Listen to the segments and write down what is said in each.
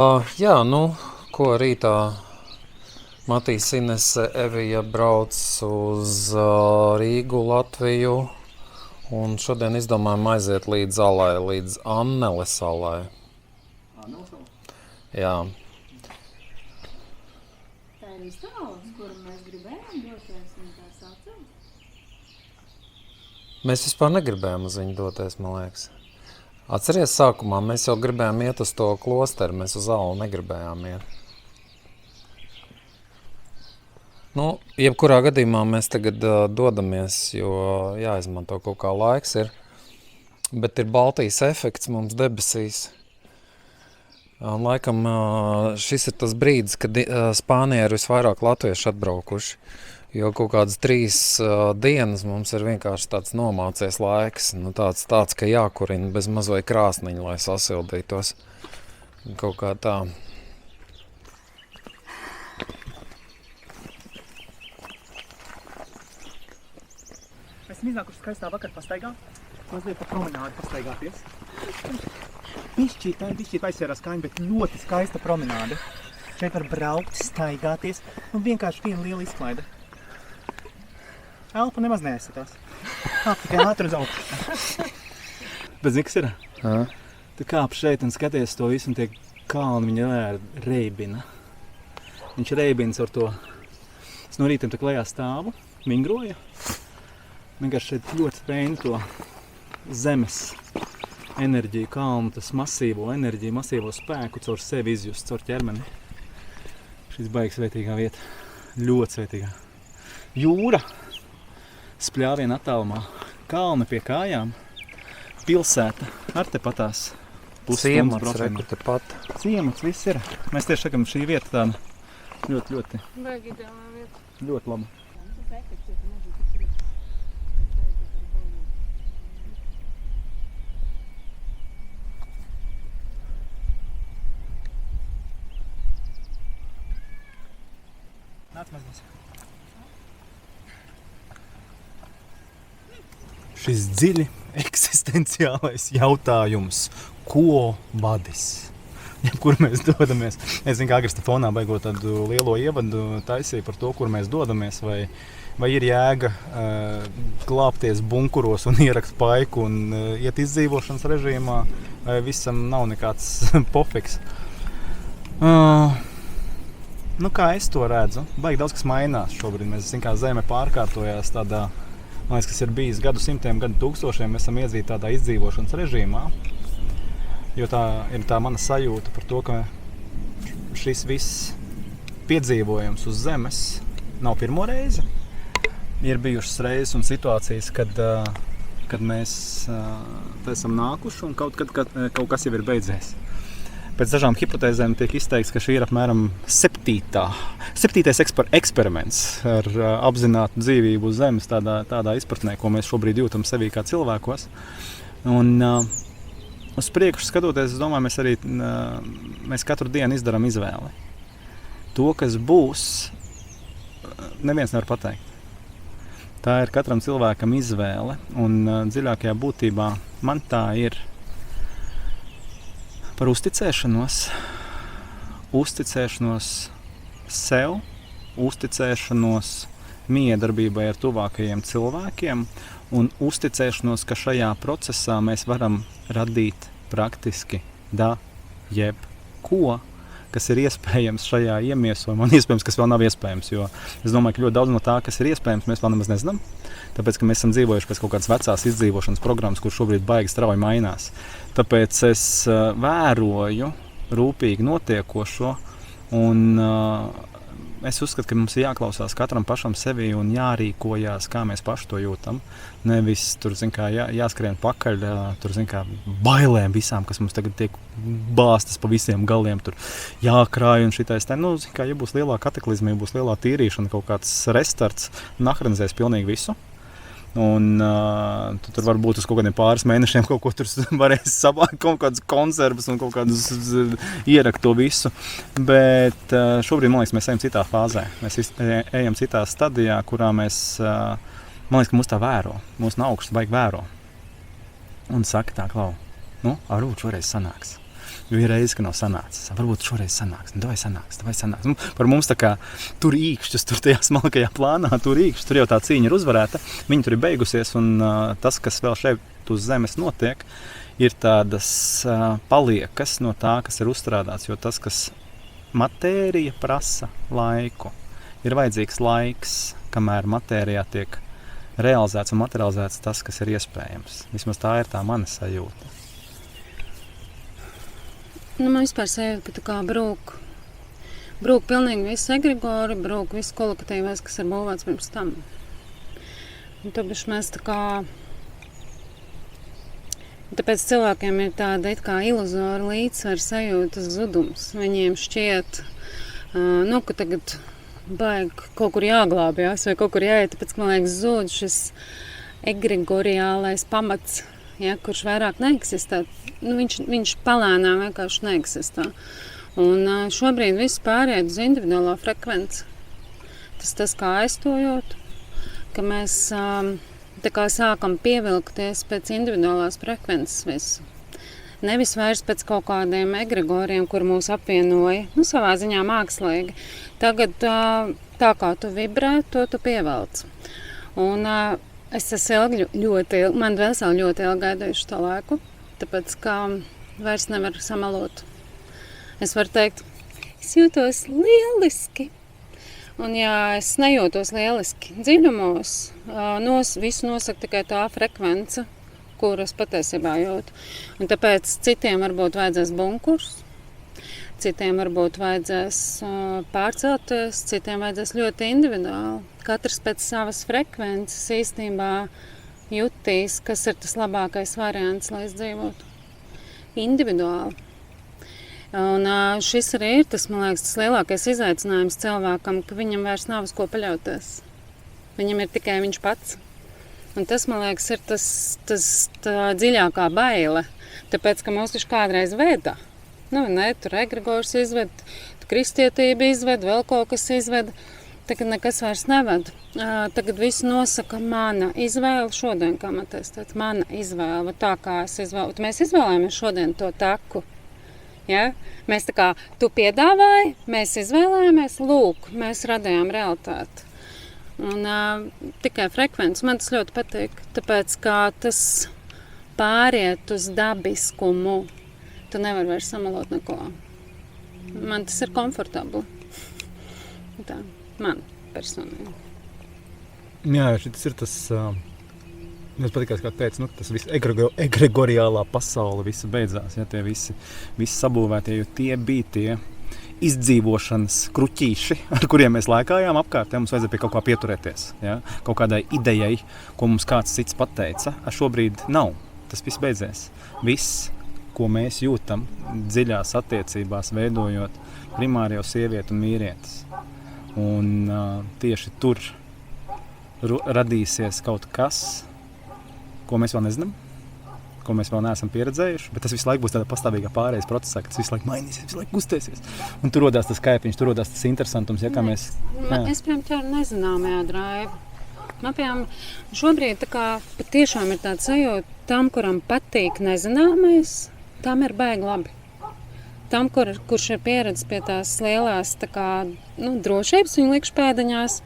Jā, ko rītā Matīs, Inese, Evija brauc uz Rīgu, Latviju, un šodien izdomājam aiziet līdz alai, līdz Anneles alai. Jā. Tā ir iztāle, uz kuru mēs gribējām doties, un tā saucam? Mēs vispār negribējām uz viņu doties, man liekas. Atceries, sākumā mēs jau gribējām iet uz to klosteru, mēs uz alu negribējām iet. Jebkurā gadījumā mēs tagad dodamies, jo jāizmanto kaut kā laiks ir. Bet ir Baltijas efekts mums debesīs. Un laikam šis ir tas brīdis, kad Spānijā ir visvairāk latvieši atbraukuši. Jo kaut kādas 3 dienas mums ir vienkārši tāds nomācies laiks. Tāds, ka jākurina bez mazai krāsniņa, lai sasildītos. Kaut kā tā. Mēs esam iznākuši skaistā vakar pastaigā. Mazliet pa promenādi pastaigāties. Bišķīt aizsvērās kāņi, bet ļoti skaista promenāde. Šeit var braukt, staigāties un vienkārši viena liela izklaide. Elpa nemaz neaizsatās. Tikai ātri uz augšu. Bet zini, kas ir? Tu kāp šeit un skaties to visu un tie kalni viņa reibina. Viņš reibins ar to. Es no rītiem tā klējā stāvu, mingroja. Vienkārši šeit ļoti spēju to zemes enerģiju, kalnu, tas masīvo enerģiju, masīvo spēku caur sevi izjust, caur ķermeni. Šis baigs svētīgā vieta. Ļoti svētīgā. Jūra. Spļāviena attālumā. Kalni pie kājām. Pilsēta. Ar tepatās. Ciemats, reku tepat. Ciemats, viss ir. Mēs tieši sakam, šī vieta tāda ļoti. Baigi ideālā vieta. Ļoti laba. Nāc mazliet. Šis dziļi eksistenciālais jautājums, ko vadis? Kur mēs dodamies? Es zinu, ka Agrista fonā beigot tādu lielo ievadu taisīja par to, kur mēs dodamies, vai ir jēga glābties bunkuros un ierakt paiku un iet izdzīvošanas režīmā, vai visam nav nekāds pofiks. Kā es to redzu, baigi daudz kas mainās šobrīd. Mēs zinām, kā zeme pārkārtojās tādā, man liekas, kas ir bijis gadu simtiem, gadu tūkstošiem, mēs esam iedzīti tādā izdzīvošanas režīmā. Jo tā ir tā mana sajūta par to, ka šis viss piedzīvojums uz zemes nav pirmo reizi. Ir bijušas reizes un situācijas, kad mēs esam nākuši un kaut kas jau ir beidzies. Pēc dažām hipotēzēm tiek izteikts, ka šī ir apmēram 7. eksperiments ar apzinātu dzīvību uz zemes, tādā izpratnē, ko mēs šobrīd jūtam sevī kā cilvēkos. Un uz priekšu skatoties, es domāju, mēs katru dienu izdarām izvēli. To, kas būs, neviens nevar pateikt. Tā ir katram cilvēkam izvēle, un dziļākajā būtībā man tā ir par uzticēšanos sev, uzticēšanos miedarbībai ar tuvākajiem cilvēkiem un uzticēšanos, ka šajā procesā mēs varam radīt praktiski jebko, kas ir iespējams šajā iemiesojumā, un iespējams, kas vēl nav iespējams, jo es domāju, ka ļoti daudz no tā, kas ir iespējams, mēs vēl nemaz nezinām, tāpēc, ka mēs esam dzīvojuši pēc kaut kādas vecās izdzīvošanas programmas, kur šobrīd baigi strauji mainās. Tāpēc es vēroju rūpīgi notiekošo, un es uzskatu, ka mums ir jāklausās katram pašam sevi un jārīkojās, kā mēs paši to jūtam. Nevis tur, jāskrien pakaļ, tur, bailēm visām, kas mums tagad tiek bāstas pa visiem galiem, tur jākrāj un šitais. Ja būs lielā kataklizma, ja būs lielā tīrīšana, kaut kāds restarts, nahranizēs pilnīgi visu. Un tu tur varbūt uz kaut kādiem pāris mēnešiem kaut ko tur varēs savākt, kaut kādas konservas un kaut kādus ierakt to visu. Bet šobrīd, man liekas, mēs ejam citā fāzē. Mēs ejam citā stadijā, kurā mēs, man liekas, ka mūs tā vēro. Mūs no augšas baigi vēro. Un saka tā, klau, varbūt šoreiz sanāks. Jo ir reizes, ka nav sanācis. Varbūt šoreiz sanāks. Davai sanāks. Nu, par mums tā kā tur īkšķus, tur tajā smalkajā plānā, tur īkšķus, tur jau tā cīņa ir uzvarēta. Viņa tur ir beigusies, un tas, kas vēl šeit uz zemes notiek, ir tādas paliekas no tā, kas ir uzstrādāts. Jo tas, kas matērija prasa laiku, ir vajadzīgs laiks, kamēr matērijā tiek realizēts un materializēts tas, kas ir iespējams. Vismaz tā ir tā mana sajūta. Nu, man vispār sajūta, ka tā kā brūk pilnīgi visi egregori, brūk visi kolektīvais, kas ir būvēts pirms tam. Un tāpēc mēs tā kā... Tāpēc cilvēkiem ir tāda it kā iluzora līdzsvara sajūtas zudums. Viņiem šķiet, ka tagad baigi kaut kur jāglābjās vai kaut kur jāiet, tāpēc, man liekas, zūd šis egregoriālais pamats, kurš vairāk neeksistē. Viņš palēnām vienkārši neeksistē. Un šobrīd viss pāriet uz individuālo frekvenci. Tas kā aizstojot, ka mēs tā kā sākam pievilkties pēc individuālās frekvences visu. Nevis vairs pēc kaut kādiem egregoriem, kur mūs apvienoja, savā ziņā mākslīgi. Tagad tā kā tu vibrē, to tu pievelc. Un es esmu man veseli ļoti ilgi gaidījuši to laiku, tāpēc, ka vairs nevar samalot. Es varu teikt, es jūtos lieliski. Un ja es nejūtos lieliski dziļumos, visu nosaka tikai tā frekvence, kuras patiesībā jūtu. Un tāpēc citiem varbūt vajadzēs bunkurs, citiem varbūt vajadzēs pārcelties, citiem vajadzēs ļoti individuāli. Katrs pēc savas frekvences īstenībā jutīs, kas ir tas labākais variants, lai izdzīvotu. Individuāli. Un šis arī ir tas, man liekas, tas lielākais izaicinājums cilvēkam, ka viņam vairs nav uz ko paļauties. Viņam ir tikai viņš pats. Un tas, man liekas, ir tā dziļākā baile. Tāpēc, ka mūs taču kādreiz veda. Tur egregors izved, kristietība izved, vēl kaut kas izved. Tagad nekas vairs neved. Tagad viss nosaka mana izvēle šodien, kā man teica, mana izvēle, tā kā es izvēlu. Mēs izvēlējāmies šodien to taku. Ja? Mēs tā kā, tu piedāvāji, mēs izvēlējāmies, lūk, mēs radījām realitāti. Un tikai frekvences, man tas ļoti patīk, tāpēc, kā tas pāriet uz dabiskumu, tu nevar vairs samalot neko. Man tas ir komfortabli. Tā, man personīgi. Jā, šis ir tas... Man patīkās, kā teica, tas viss egregoriālā pasaule visa beidzās, ja, tie visi sabūvētie, jo tie bija tie izdzīvošanas kruķīši, ar kuriem mēs lēkājām apkārt, ja mums vajadzēja pie kaut kā pieturēties, ja, kaut kādai idejai, ko mums kāds cits pateica, šobrīd nav, tas viss beidzies. Viss, ko mēs jūtam dziļās attiecībās, veidojot primāri jau sievieti un vīrietis. Un tieši tur radīsies kaut kas, ko mēs vēl nezinām, ko mēs vēl neesam pieredzējuši, bet tas visu laiku būs tādā pastāvīgā pārējais procesā, ka tas visu laiku mainīsies, visu laiku gustēsies. Un tur rodās tas kaipiņš, tur rodās tas interesantums, ja kā mēs... Es, piemēram, nezināmajā draiva. Man, piemēram, šobrīd tā kā patiešām ir tāds sajūta, tam, kuram patīk nezināmais, tam ir baigi labi. Tam, kurš ir pieredzis pie tās lielās tā kā, drošības viņa likšpēdiņās,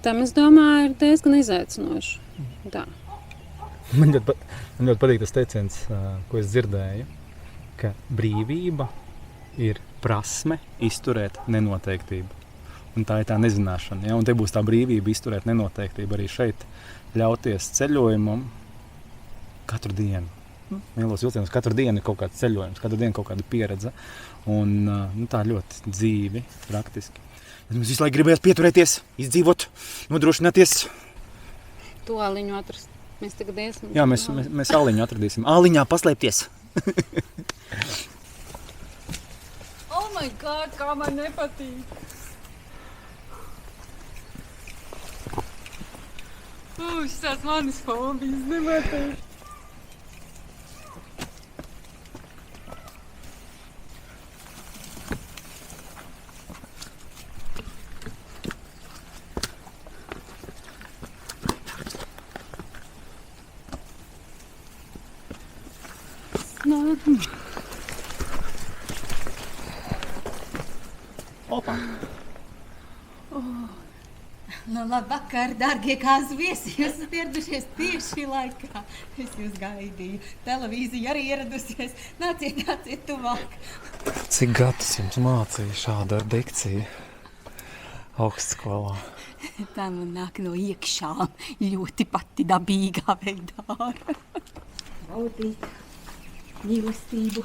tam, es domāju, ir diezgan izaicinoši. Tā. Man ļoti patīk tas teiciens, ko es dzirdēju, ka brīvība ir prasme izturēt nenoteiktību. Un tā ir tā nezināšana. Ja? Un te būs tā brīvība izturēt nenoteiktību arī šeit, ļauties ceļojumam katru dienu. Mielos vilcienos katru dienu ir kaut kāds ceļojums, katru dienu kaut kāda pieredze. Un tā ļoti dzīvi, praktiski. Bet mums visu laiku gribējās pieturēties, izdzīvot, nodrošināties. To aliņu atrast. Mēs tagad iesim. Jā, mēs aliņu atradīsim. Aliņā paslēpties. Oh my God, kā man nepatīk. Šitās manis fobijas nepatīk. Opa! Nu, labvakar, dārgie kāzu viesi. Jūs esat ieradušies tieši laikā. Es jūs gaidīju. Televīzija arī ieradusies. Nāciet, nāciet tuvāk. Cik gadus jums mācīja šādu ar dikciju augstskolā? Tā man nāk no iekšām ļoti pati dabīgā veidā. Baudīt mīlestību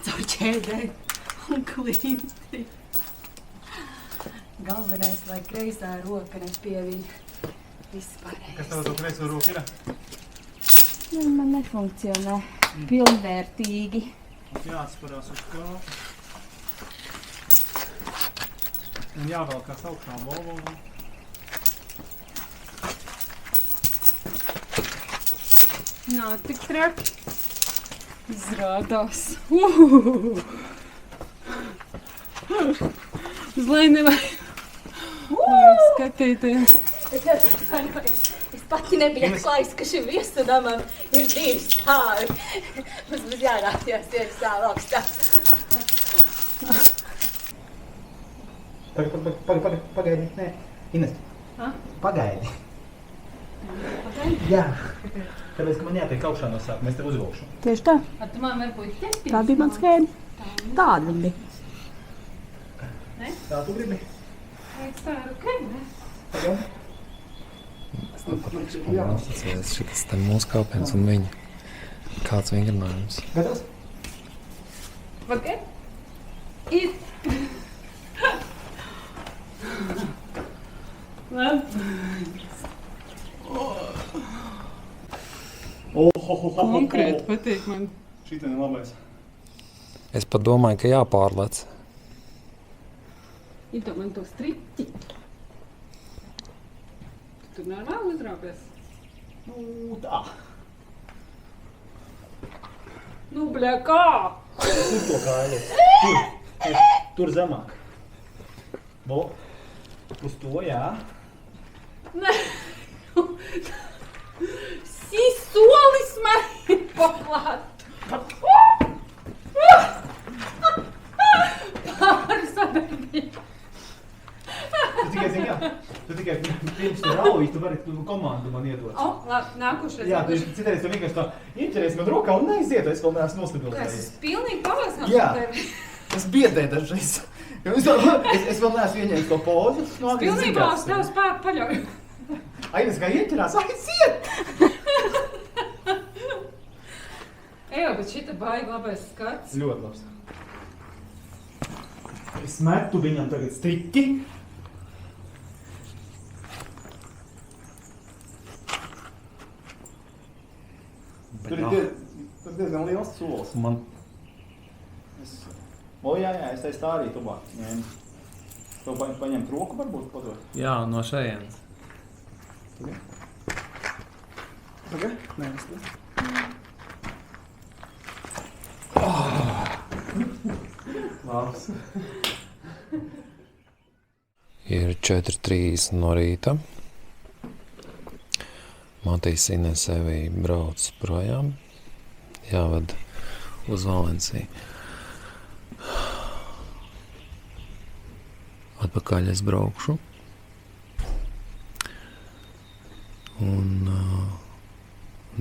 caur ķēdēm un klinti. Galvenais, lai kreisā roka nepievīd vispārējais. Kas tev to kreiso roku ir? Man nefunkcionē pilnvērtīgi. Jāatsparās uz kāpu. Un jāvelkās augšā Volvo. Nav tik traki. Izrādās. Uz lai nevajag skatīties. Es pati nebiju atklājis, ka šim viesunamam ir 2 stāvi. Mums jārāpjas 1 stāvu augstā. Pagaidi, nē. Ines. Pagaidi. Jā. Tāpēc, ka man jātiek augšā no sākuma, es tev uzvilkšu. Tieši tā. Ar tu man varbūt ķepties? Tā bija man skēma. Tāda bija. Tā tu gribi? Es ceru, ka ne. Pagaidi. Šitas te mūsu kāpiens un viņa. Kāds vingrinājums? Gatavs? Vakar? Ir. Konkrēti patīk man. Šitien ir labais. Es pat domāju, ka jāpārlec. Ito man to striķi. Tu tur normāli uzrāpies? Nu, tā. Nu, bļā, kā? Tur to kāju. Tur zemāk. Bo. Uz to, jā. Nē. Solis man ir paklāt. Pārsadarbība. Tu tikai pirms tu rauji, tu vari komandu man iedot. Labi, nākušais. Jā, tu citreiz tu vienkārši tā ieķeries man rokā un neaiziet, es vēl neesmu nostabilizējis. Es pilnīgi pavasām Jā. tevi. Es biedēju dažreiz. Es vēl neesmu ieņēmis to pozu. Pilnībā uz tev spēku paļauju. Aines kā ieķerās, aiziet! Ejo, bet šita baigi labais skats. Ļoti labs. Es metu viņam tagad striķi. Tur ir diezgan liels solis. Man Jā, es teicu tā arī tubāk. Tev paņemt roku varbūt padot? jā, no šejienes. Pagad? Nē, es ne. Labs. Ir 4:30 no rīta. Matīs Ines sevi brauc projām. Jāved uz Valenciju. Atpakaļ es braukšu. Un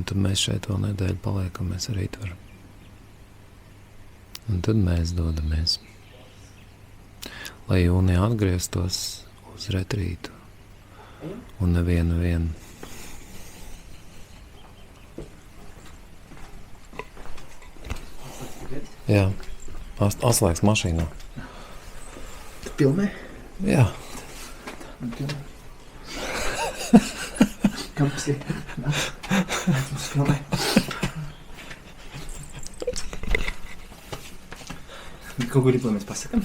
tad mēs šeit vēl nedēļu paliekamies ar Rītvaru. Un tad mēs dodamies. Lai jūnijā atgrieztos uz retrītu. Un nevienu. Jā, atslēgs mašīnā. Tu pilnē? Jā. Kam tas ir? Nāc mums filmē. Kaut ko gribu, lai mēs pasakam?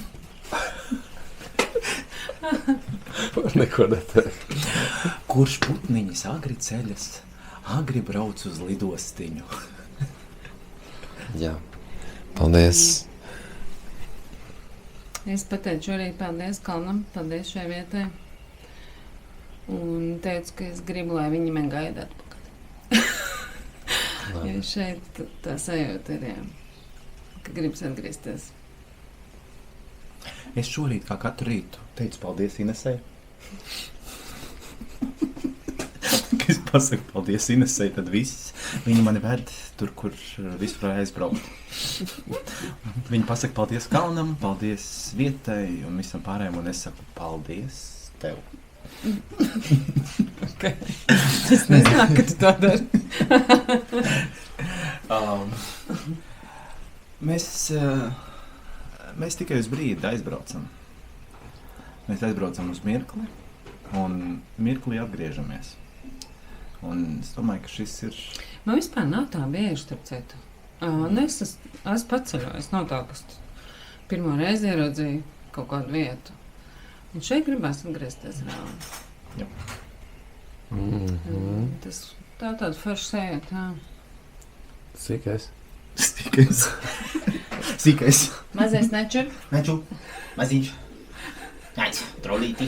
Neko neteikt. Kurš putniņas agri ceļas, agri brauc uz lidostiņu? Jā. Paldies. Es pateicu arī paldies Kalnam, paldies šai vietai. Un teicu, ka es gribu, lai viņi man gaida atpakaļ. Jo šeit tā sajūta ir, jā, ka gribas atgriezties. Es šorīt kā katru rītu teicu paldies Inesei. Kad es pasaku paldies Inesei, tad viss. Viņa mani ved tur, kur vispār aizbraukt. Viņa pasaka paldies kalnam, paldies vietai un visam pārējiem, un es saku paldies tev. Okay. Es nezināju, ka tu tā dari. Mēs tikai uz brīdi aizbraucam. Mēs aizbraucam uz mirkli, un mirklī atgriežamies. Un es domāju, ka šis ir... Man vispār nav tā bieži, starp citu. Es pats ceļoju, nav tā, kas pirmo reizi ieraudzīju kaut kādu vietu. Un šeit gribās atgriezties reāli. Jā. Tas tā tāda forša sajūta, jā. Sīkais. Sīkais. Mazais nečur. Neču. Maziņš. Nāc, trolītī.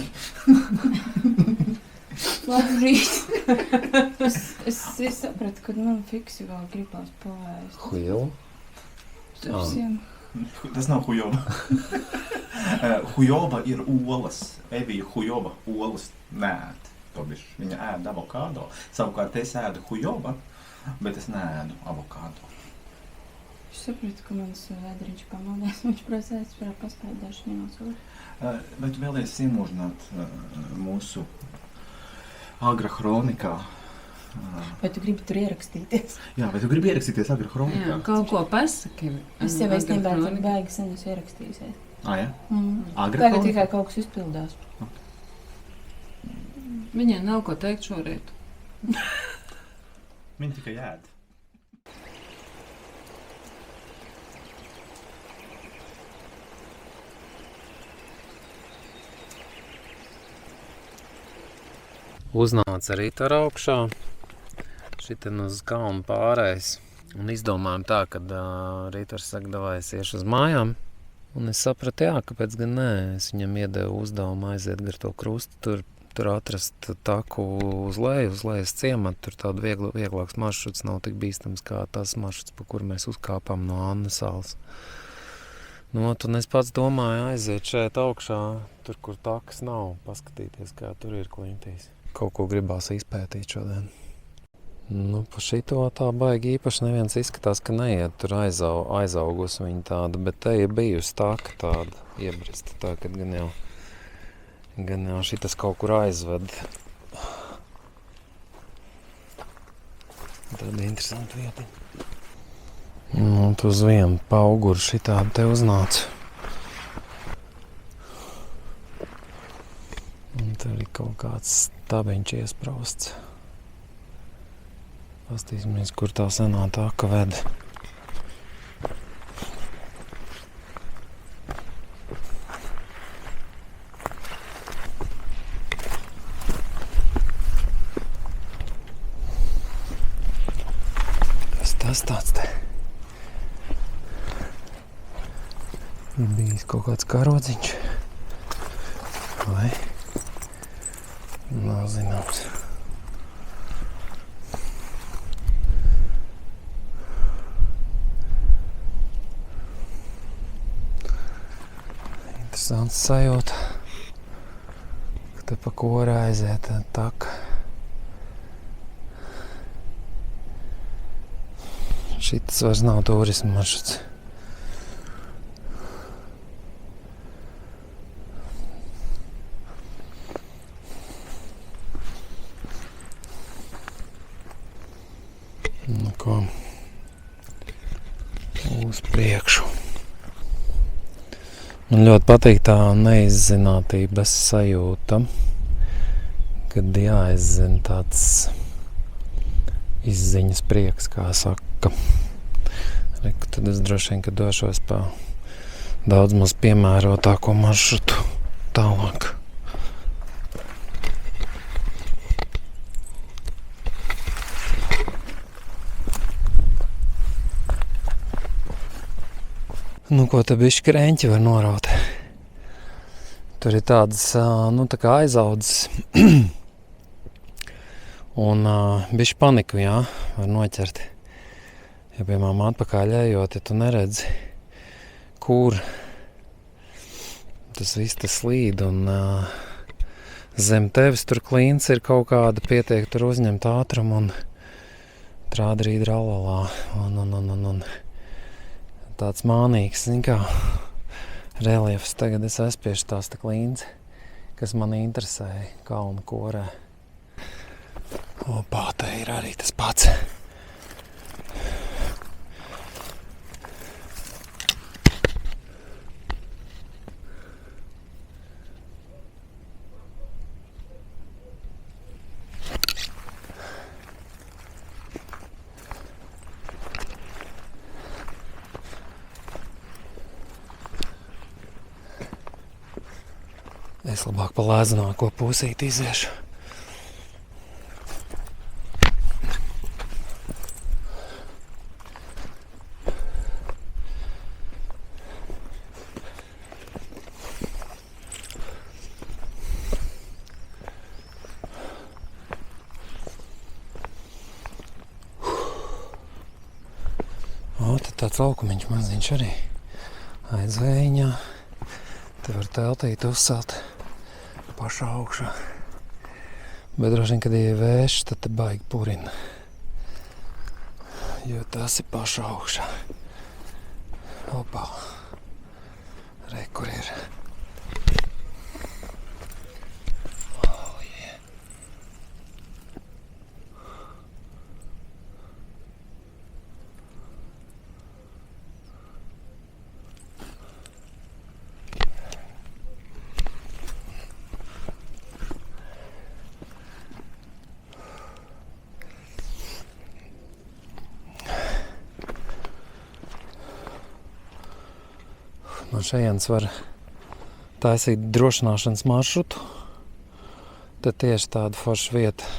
Labrīt. Es sapratu, ka man fiksi vēl gribās pavēst. Huilu. Tas nav hujoba. Hujoba ir olas. Evija hujoba olas nēd. Viņa ēd avokādo. Savukārt es ēdu hujoba, bet es neēdu avokādo. Es sapratu, ka mans vēdriņš pamaldās. Viņš prasēs, varētu paspēt dažas minūtes. Vai tu vēlies iemūžināt mūsu Agra Hronikā? Vai tu gribi tur ierakstīties? Jā, vai tu gribi ierakstīties Agra Hronikā? Jā, kaut ko pasaki. Es jau īstenībā baigi sen esmu ierakstījusies. Jā? Agra Tagad Hronikā? tikai kaut kas izpildās. Viņai nav ko teikt šorīt. Viņa tikai ēd. Uznāca rīta ar augšā, šitien uz kalnu pārējais, un izdomājam tā, kad rītars saka, davai es iešu uz mājām, un es sapratu, jā, kāpēc gan nē, es viņam iedevu uzdevumu aiziet gar to krustu, tur atrast taku uz lejas ciematu, tur tādu vieglāks maršruts, nav tik bīstams kā tas maršruts, pa kuru mēs uzkāpām no Annas salas. Nu, un es pats domāju aiziet šeit augšā, tur, kur takas nav, paskatīties, kā tur ir kliņtīs. Kaut ko gribās izpētīt šodien. Nu, pa šito tā baigi īpaši neviens izskatās, ka neiet tur aizaugus viņa tāda, bet te ir bijusi taka tāda iebrista, tā, kad gan jau šitas kaut kur aizved. Tāda interesanta vieta. Nu, tu uz vienu pauguru šitādi te uznāca. Un tur ir kaut kāds stabiņš iesprausts. Pastīsimies, kur tā senā taka ved. Kas tas tāds te? Ir bijis kaut kāds karodziņš. Vai? Nav zināms. Interesants sajūta, ka te pa kora aiziet taka. Šitas vairs nav turisma maršruts. Nu ko, uz priekšu. Man ļoti patīk tā neizzinātības sajūta, kad jāizzina tāds izziņas prieks, kā saka. Reku, tad es droši vien, ka došos pa daudz maz piemērotāko maršrutu tālāk. Nu, ko te bišķi kreņķi var noraut. Tur ir tādas, nu, tā kā aizaudzes. Un bišķi paniku, jā, var noķert. Ja, piemēram, atpakaļ ejot, ja tu neredzi, kur, tas viss te slīd, un zem tevis tur klīns ir kaut kāda pietiek tur uzņemt ātrumu, un trādrīt ralalā, un tāds mānīgs, zin kā, reliefs. Tagad es aizspiešu tās te klīns, kas man interesēja kalnu korē. Opā, te ir arī tas pats. Es labāk pa lēzanāko pusīti iziešu. Tad tāds laukumiņš maziņš arī aizvējiņā. Te var teltīt uzsalt pašā augšā. Bet droši vien, kad ir vējš, tad te baigi purina. Jo tas ir pašā augšā. Opā. Re, kur ir. Oh, yeah. No šejienes var taisīt drošināšanas maršrutu. Te tieši tāda forša vieta.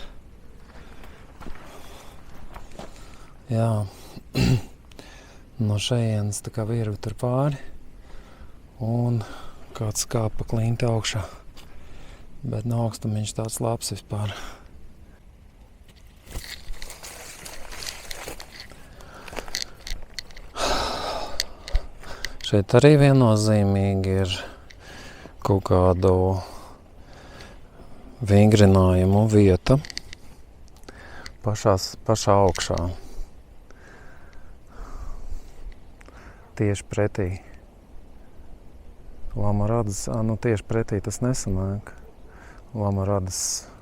Jā. No šejienes tā kā virvi tur pāri. Un kāds kāp pa klinti augšā. Bet no augstumiņš tāds labs vispār. Šeit arī viennozīmīgi ir kaut kādu vingrinājumu vieta pašā augšā. Tieši pretī. Lamaradas, tieši pretī tas nesanāk. Lamaradas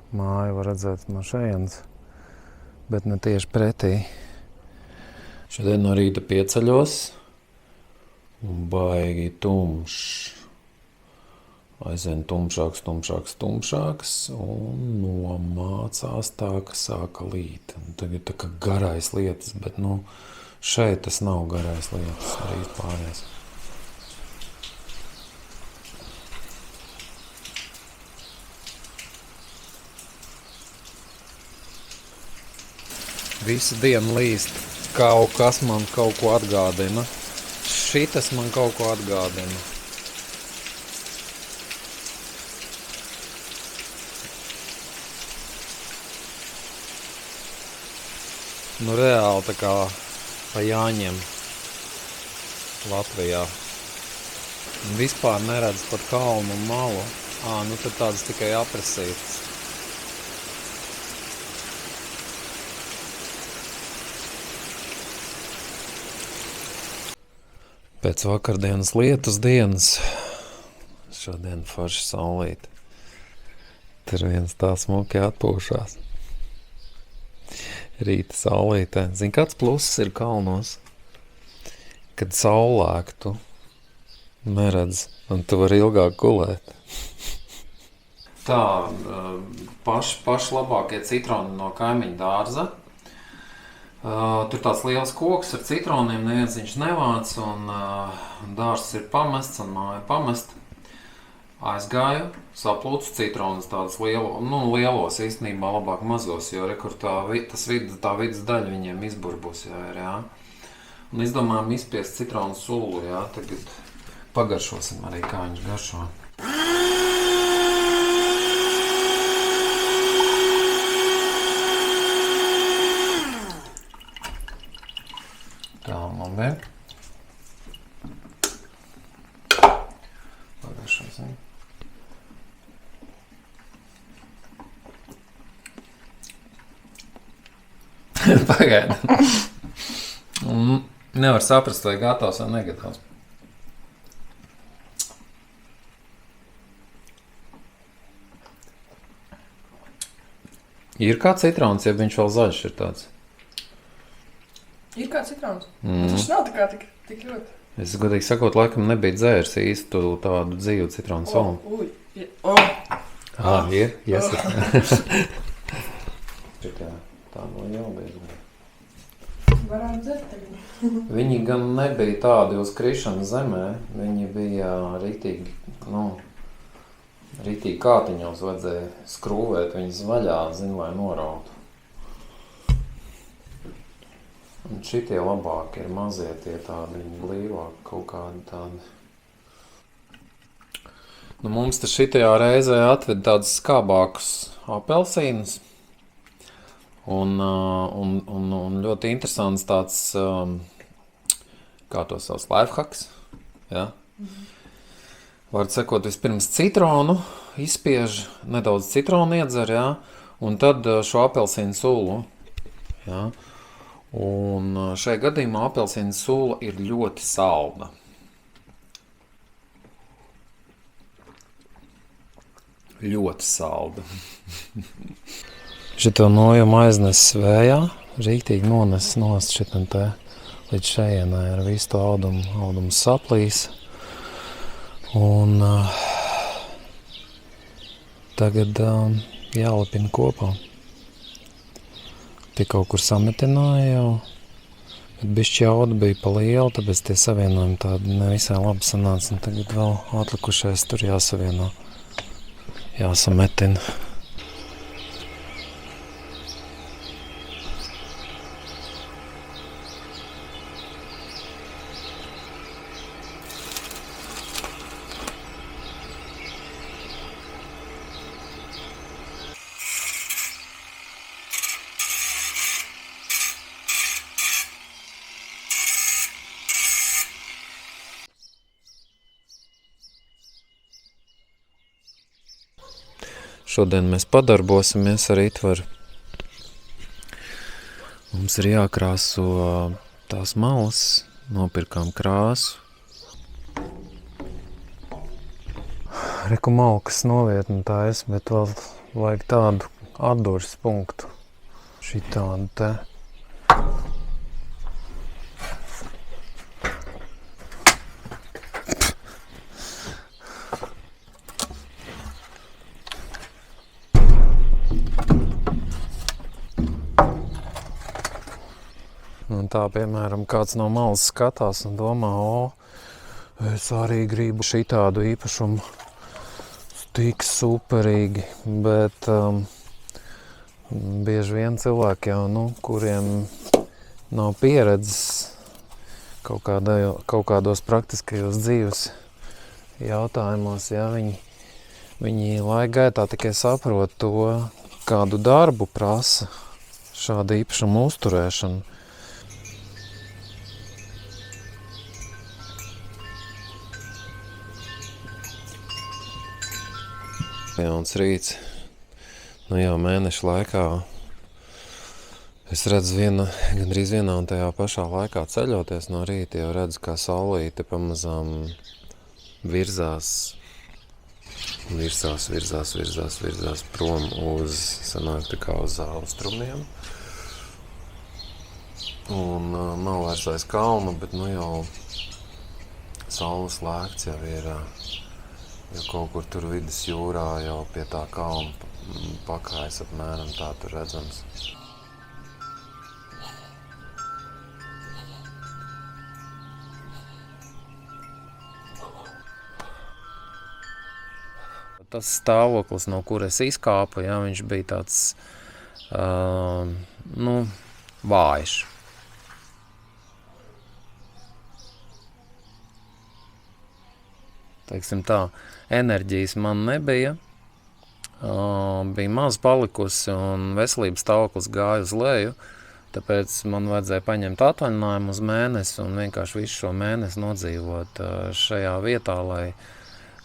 māju var redzēt no šejienes, bet ne tieši pretī. Šodien no rīta pieceļos. Un baigi tumšs. Aizvien tumšāks, un nomācās tā, ka sāka līt. Un tagad tā kā garais lietas, bet šeit tas nav garais lietas, arī pārējais. Visu dienu līst. Kaut kas man kaut ko atgādina. Šitas man kaut ko atgādina. Reāli tā kā pa Jāņiem Latvijā. Vispār neredz pat kalnu un malu. Tad tādas tikai apresītas. Pēc vakardienas lietus dienas, šodien forši saulīti. Tur viens tā smuki atpūšās. Rīta saulītē. Zini, kāds pluss ir kalnos? Kad saulēk tu neredz, un tu vari ilgāk gulēt. Tā, paši labākie citroni no kaimiņa dārza. Tur tāds liels koks ar citroniem, neviens viņš nevāc, un dārzs ir pamests, un māja pamesta. Aizgāju, saplūcu citronus tādus lielos, īstenībā labāk mazos, jo rekur tā vidas daļa viņiem izburbus, jā. Un izdomājam izspiest citronu sulu, jā, tagad pagaršosim arī, kā viņš garšo. Tā, labi. Pagaršosim. zini. Pagaidi. Nevar saprast, vai gatavs vai negatavs. Ir kā citrons, ja viņš vēl zaļš ir tāds. Ir kā citrons. Tas nav tā kā tik ļoti. Es godīgi sakot, laikam nebija dzērs īstu tādu dzīvu citronu solu. Ir, iesaka. Tā no jau bija. Varētu dzert tagad. Viņi gan nebija tādi uz krišana zemē, viņi bija rītīgi, rītīgi kātiņos vajadzēja skrūvēt viņas vaļā, lai norautu. Un šitie labāki ir mazie, tie tādi blīvāki, kaut kādi tādi. Mums te šitajā reizē atved tādus skābākus apelsīnus. Un ļoti interesants tāds, kā to sauc, lifehacks. Ja? Var sekot vispirms citronu, izspiež, nedaudz citronu iedzer, ja? Un tad šo apelsīnu sulu. Ja? Un šajā gadījumā apelsīnu sula ir ļoti salda. Ļoti salda. Šito nojumu aiznesis vējā, rīktīgi nonesis nost šitam te līdz šejienai ar visu to audumu saplīs. Un tagad jālapina kopā. Tie kaut kur sametināja jau, bet bišķi jauda bija pa liela, tāpēc tie savienojumi tādi nevisai labi sanāca. Un tagad vēl atlikušais tur jāsavieno, jāsametina. Šodien mēs padarbosimies ar Itvaru. Mums ir jākrāso tās malas, nopirkām krāsu. Reku malkas novietni tā bet vēl vajag tādu atdurs punktu. Šitādu te. Un tā, piemēram, kāds no malas skatās un domā, es arī gribu šitādu īpašumu, tik superīgi, bet bieži vien cilvēki jau, kuriem nav pieredzes kaut kādos praktiskajos dzīves jautājumos, ja, viņi laika gaitā tikai saprot to, kādu darbu prasa šāda īpašuma uzturēšana. Jauns rīts, jau mēneša laikā es redzu gandrīz vienā un tajā pašā laikā ceļoties no rīta, jau redzu, kā saulīte pamazām virzās prom uz, sanāk tā kā uz austrumiem. Un nav vairs aiz kalna, bet jau saules lēkts jau ir. Jo kaut kur tur vidus jūrā jau pie tā kalna pakājas apmēram tā tur redzams. Tas stāvoklis, no kur es izkāpu, viņš bija tāds, vājš. Teiksim tā, enerģijas man nebija, bija maz palikusi un veselības stāvoklis gāja uz leju, tāpēc man vajadzēja paņemt atvaļinājumu uz mēnesi un vienkārši visu šo mēnesi nodzīvot šajā vietā,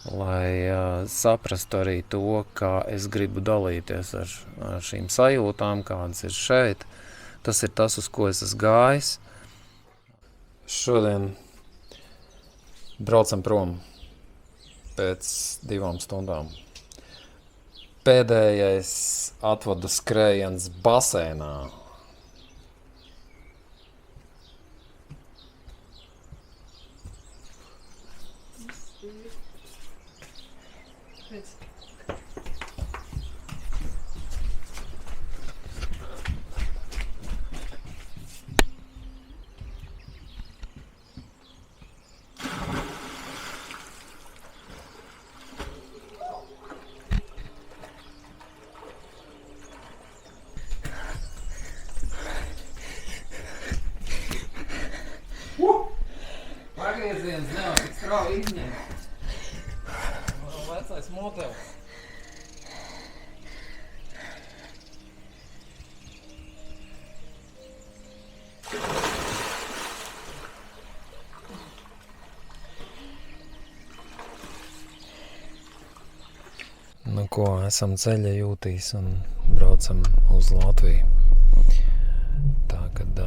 lai saprastu arī to, kā es gribu dalīties ar šīm sajūtām, kādas ir šeit. Tas ir tas, uz ko es esmu gājis. Šodien braucam prom pēc 2 stundām. Pēdējais atvadu skrējiens basēnā. Pagrieziens nav tik strauji izņemt. Vecais motelis. Nu ko, esam ceļa jūtīs un braucam uz Latviju. Tā, kad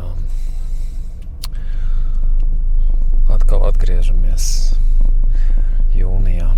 atkal atgriežamies jūnijā.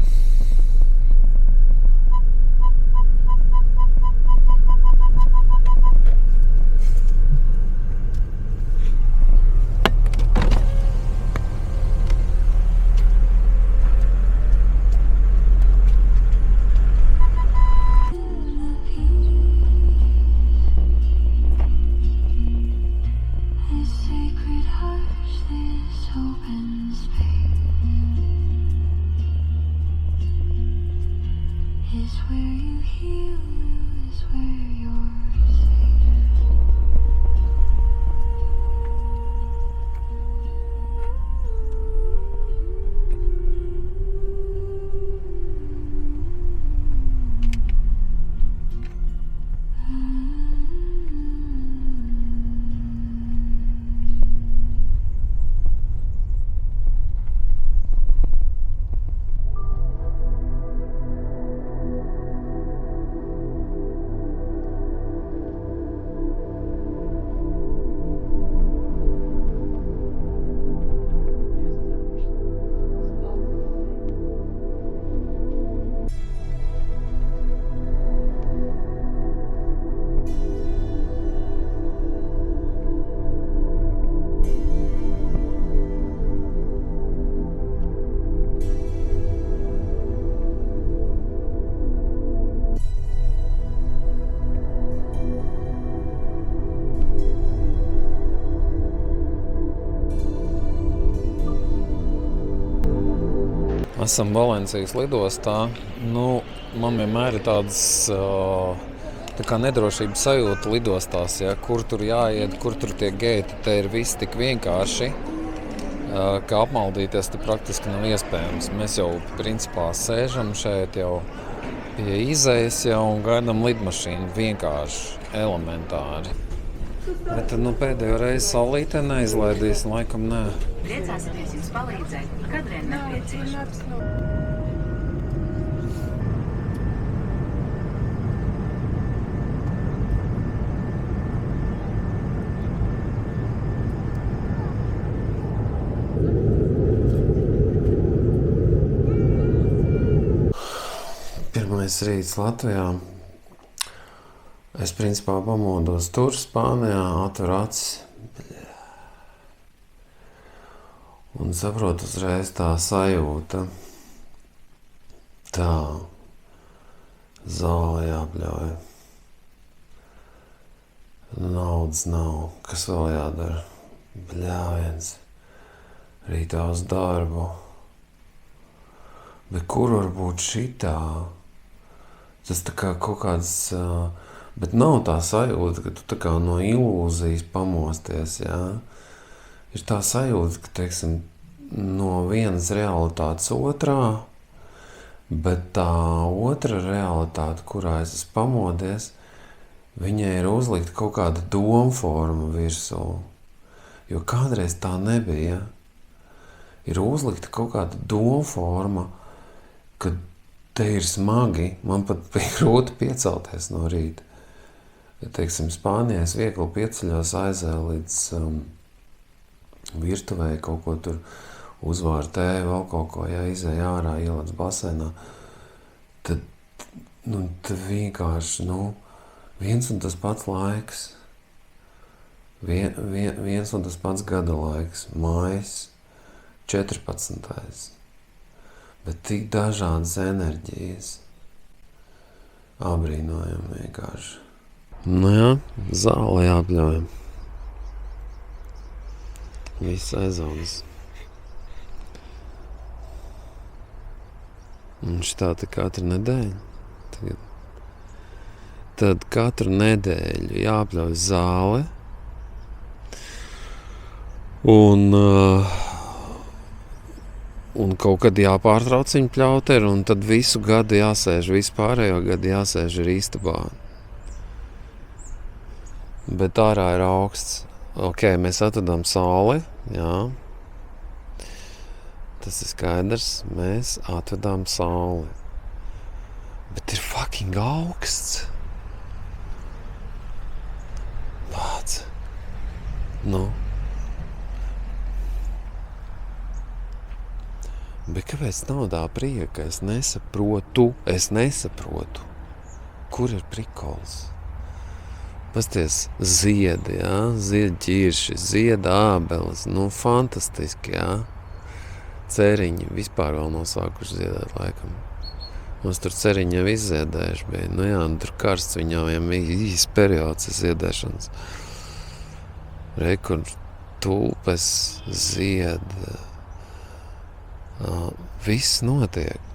Esam Valencijas lidostā. Man vienmēr ir tādas tā kā nedrošības sajūta lidostās, ja, kur tur jāiet, kur tur tie geiti. Te ir viss tik vienkārši, ka apmaldīties te praktiski nav iespējams. Mēs jau principā sēžam šeit jau pie izejas jau un gaidām lidmašīnu. Vienkārši, elementāri. Bet tad pēdējo reizi saulītē neizlaidīs, laikam nē. Priecāsimies jums palīdzēt, kad vien nepieciešams. Pirmais rīts Latvijā. Es principā pamodos tur, Spānijā, atveru acis. Un saprotu uzreiz tā sajūta. Tā. Zāle jāpļauj. Naudas nav. Kas vēl jādara? Bļāviens. Rītā uz darbu. Bet kur var būt šitā? Tas tā kā kaut kāds... Bet nav tā sajūta, ka tu tā kā no ilūzijas pamosties, jā. Ir tā sajūta, ka, teiksim, no vienas realitātes otrā, bet tā otra realitāte, kurā es esmu pamodies, viņai ir uzlikta kaut kāda domforma virsū. Jo kādreiz tā nebija. Ir uzlikta kaut kāda domforma, kad te ir smagi, man pat bija grūti piecelties no rīta. Ja, teiksim, Spānijā es viegli pieceļos, aizēju līdz virtuvēji, kaut ko tur uzvāru tēju, vēl kaut ko, ja izēju ārā, ielēc basēnā, tad vienkārši, viens un tas pats laiks, viens un tas pats gada laiks, mājas, 14. Bet tik dažādas enerģijas. Abrīnojam vienkārši. Jā, zāle jāapļauj. Viss aizaugs. Un šitā te katru nedēļu. Tad katru nedēļu jāapļauj zāle. Un kaut kad jāpārtrauc viņu pļauteri, un tad visu gadu jāsēž, visu pārējo gadu jāsēž ir istabā. Bet ārā ir augsts. Ok, mēs atvedam sauli, jā. Tas ir skaidrs, mēs atvedām sauli. Bet ir fucking augsts. Pats. Bet kāpēc nav tā prieka? Es nesaprotu. Kur ir prikols? Pasties ziedi, jā? Zied ķirši, zied ābeles. Fantastiski, jā? Ceriņi vispār vēl nav sākuši ziedēt laikam. Mums tur ceriņi jau izziedējuši bija. Tur karsts viņām īsts periods ziedēšanas. Rekur tulpes zied. Viss notiek.